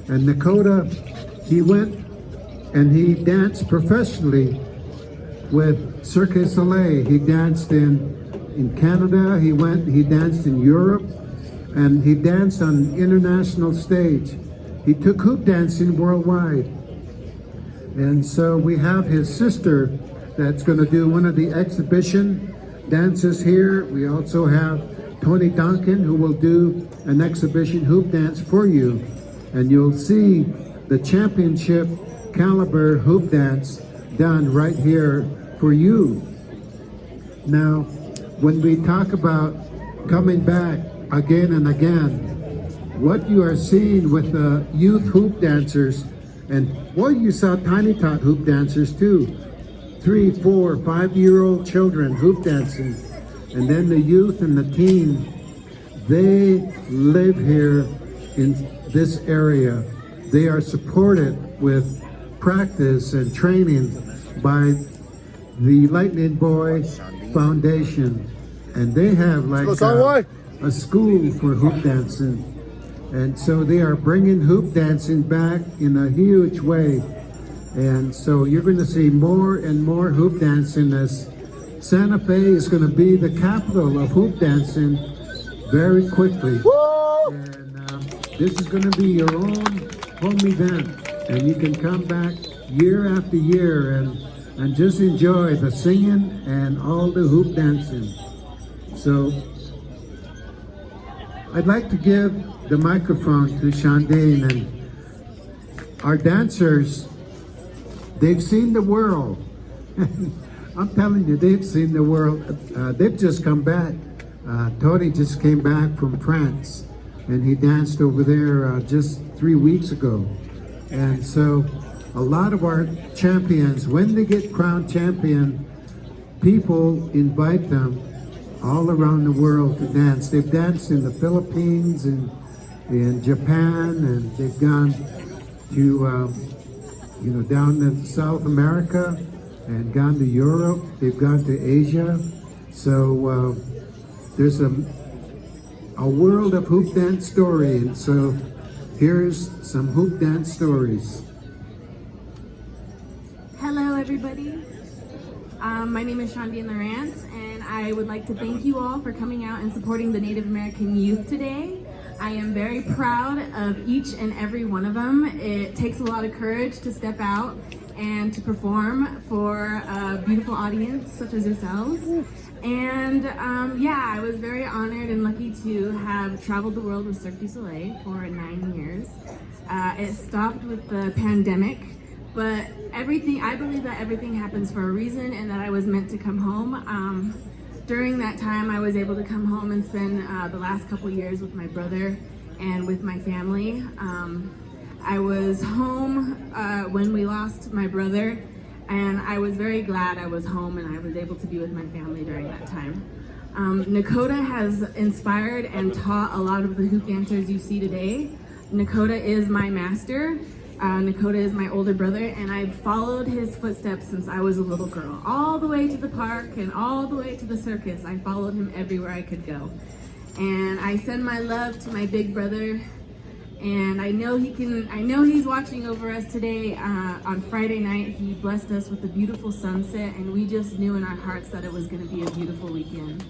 And Nakotah, he went and he danced professionally with Cirque du Soleil. He danced in Canada, he danced in Europe, and he danced on international stage. He took hoop dancing worldwide. And so we have his sister that's going to do one of the exhibition dances here. We also have Tony Duncan, who will do an exhibition hoop dance for you. And you'll see the championship caliber hoop dance done right here for you. Now, when we talk about coming back again and again, what you are seeing with the youth hoop dancers, and well, you saw Tiny Tot hoop dancers too, 3, 4, 5-year-old children hoop dancing, and then the youth and the teen, they live here in this area. They are supported with practice and training by the Lightning Boy Foundation, and they have like a school for hoop dancing. And so they are bringing hoop dancing back in a huge way. And so you're going to see more and more hoop dancing, as Santa Fe is going to be the capital of hoop dancing very quickly. And this is going to be your own home event. And you can come back year after year and just enjoy the singing and all the hoop dancing. So I'd like to give the microphone to Shandien, and our dancers, they've seen the world. I'm telling you, they've seen the world. They've just come back. Tony just came back from France, and he danced over there just 3 weeks ago. And so a lot of our champions, when they get crowned champion, people invite them all around the world to dance. They've danced in the Philippines and in Japan, and they've gone to down in South America and gone to Europe. They've gone to Asia. So there's a world of hoop dance story, and so here's some hoop dance stories. Hello everybody, my name is Shandien LaRance, and I would like to thank you all for coming out and supporting the Native American youth today. I am very proud of each and every one of them. It takes a lot of courage to step out and to perform for a beautiful audience such as yourselves. And yeah, I was very honored and lucky to have traveled the world with Cirque du Soleil for 9 years. It stopped with the pandemic, but I believe that everything happens for a reason, and that I was meant to come home. During that time, I was able to come home and spend the last couple years with my brother and with my family. I was home when we lost my brother, and I was very glad I was home and I was able to be with my family during that time. Nakotah has inspired and taught a lot of the hoop dancers you see today. Nakotah is my master. Nakotah is my older brother, and I've followed his footsteps since I was a little girl. All the way to the park and all the way to the circus. I followed him everywhere I could go. And I send my love to my big brother, and I know he's watching over us today. On Friday night, he blessed us with a beautiful sunset, and we just knew in our hearts that it was going to be a beautiful weekend.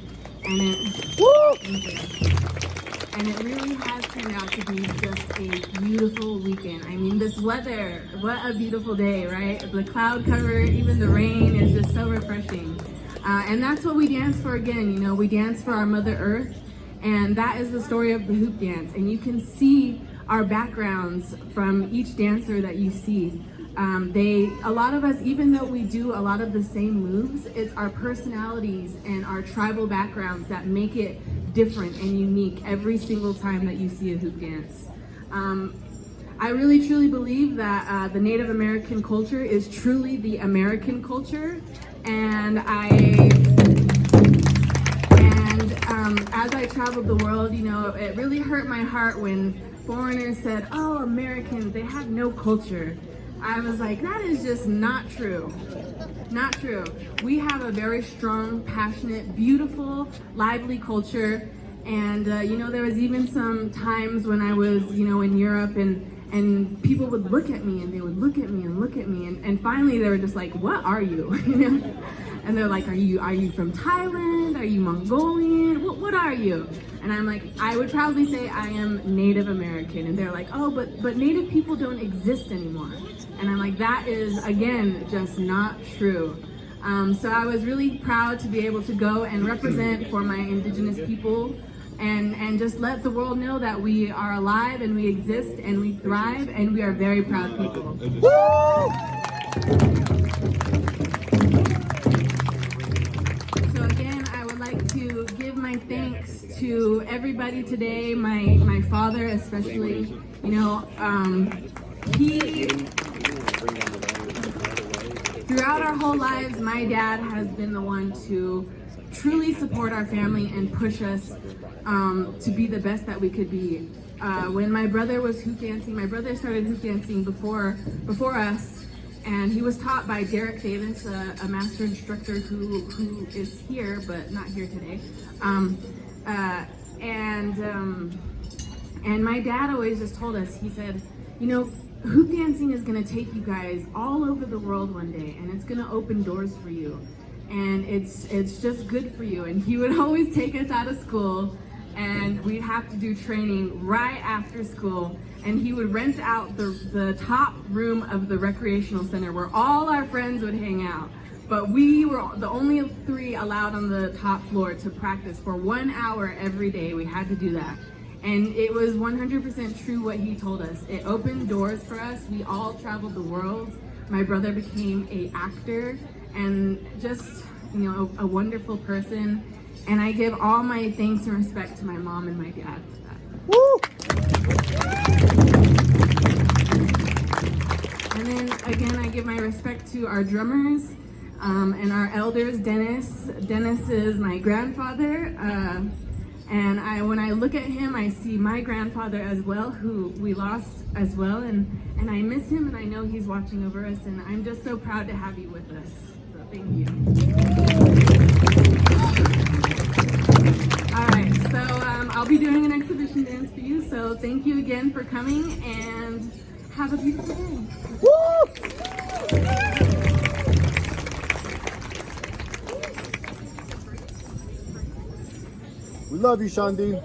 And it really has turned out to be just a beautiful weekend. I mean, this weather, what a beautiful day, right? The cloud cover, even the rain is just so refreshing. And that's what we dance for again, we dance for our Mother Earth, and that is the story of the hoop dance. And you can see our backgrounds from each dancer that you see. A lot of us, even though we do a lot of the same moves, it's our personalities and our tribal backgrounds that make it different and unique every single time that you see a hoop dance. I really truly believe that the Native American culture is truly the American culture, and as I traveled the world, it really hurt my heart when foreigners said, "Oh, Americans, they have no culture." I was like, that is just not true. Not true. We have a very strong, passionate, beautiful, lively culture. And there was even some times when I was, in Europe, and And people would look at me and they would look at me and look at me, and finally they were just like, what are you? You know? And they're like, are you from Thailand? Are you Mongolian? What are you? And I'm like, I would proudly say I am Native American. And they're like, oh, but Native people don't exist anymore. And I'm like, that is, again, just not true. So I was really proud to be able to go and represent for my Indigenous people and just let the world know that we are alive and we exist and we thrive and we are very proud people. So again, I would like to give my thanks to everybody today, my father especially. You know, throughout our whole lives, my dad has been the one to truly support our family and push us to be the best that we could be. When my brother was hoop dancing, my brother started hoop dancing before us, and he was taught by Derek Davis, a master instructor who is here but not here today. And my dad always just told us, he said, you know, hoop dancing is going to take you guys all over the world one day, and it's going to open doors for you, and it's just good for you. And he would always take us out of school, and we'd have to do training right after school, and he would rent out the top room of the recreational center where all our friends would hang out, but we were the only 3 allowed on the top floor to practice for 1 hour every day. We had to do that. And it was 100% true what he told us. It opened doors for us. We all traveled the world. My brother became an actor and just, you know, a wonderful person. And I give all my thanks and respect to my mom and my dad for that. Woo! And then again, I give my respect to our drummers and our elders. Dennis is my grandfather. And when I look at him, I see my grandfather as well, who we lost as well, and I miss him, and I know he's watching over us, and I'm just so proud to have you with us. So thank you. All right, so I'll be doing an exhibition dance for you. So thank you again for coming, and have a beautiful day. We love you, Shandien.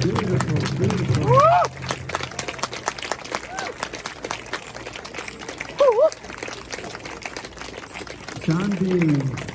Beautiful, beautiful. Shandien.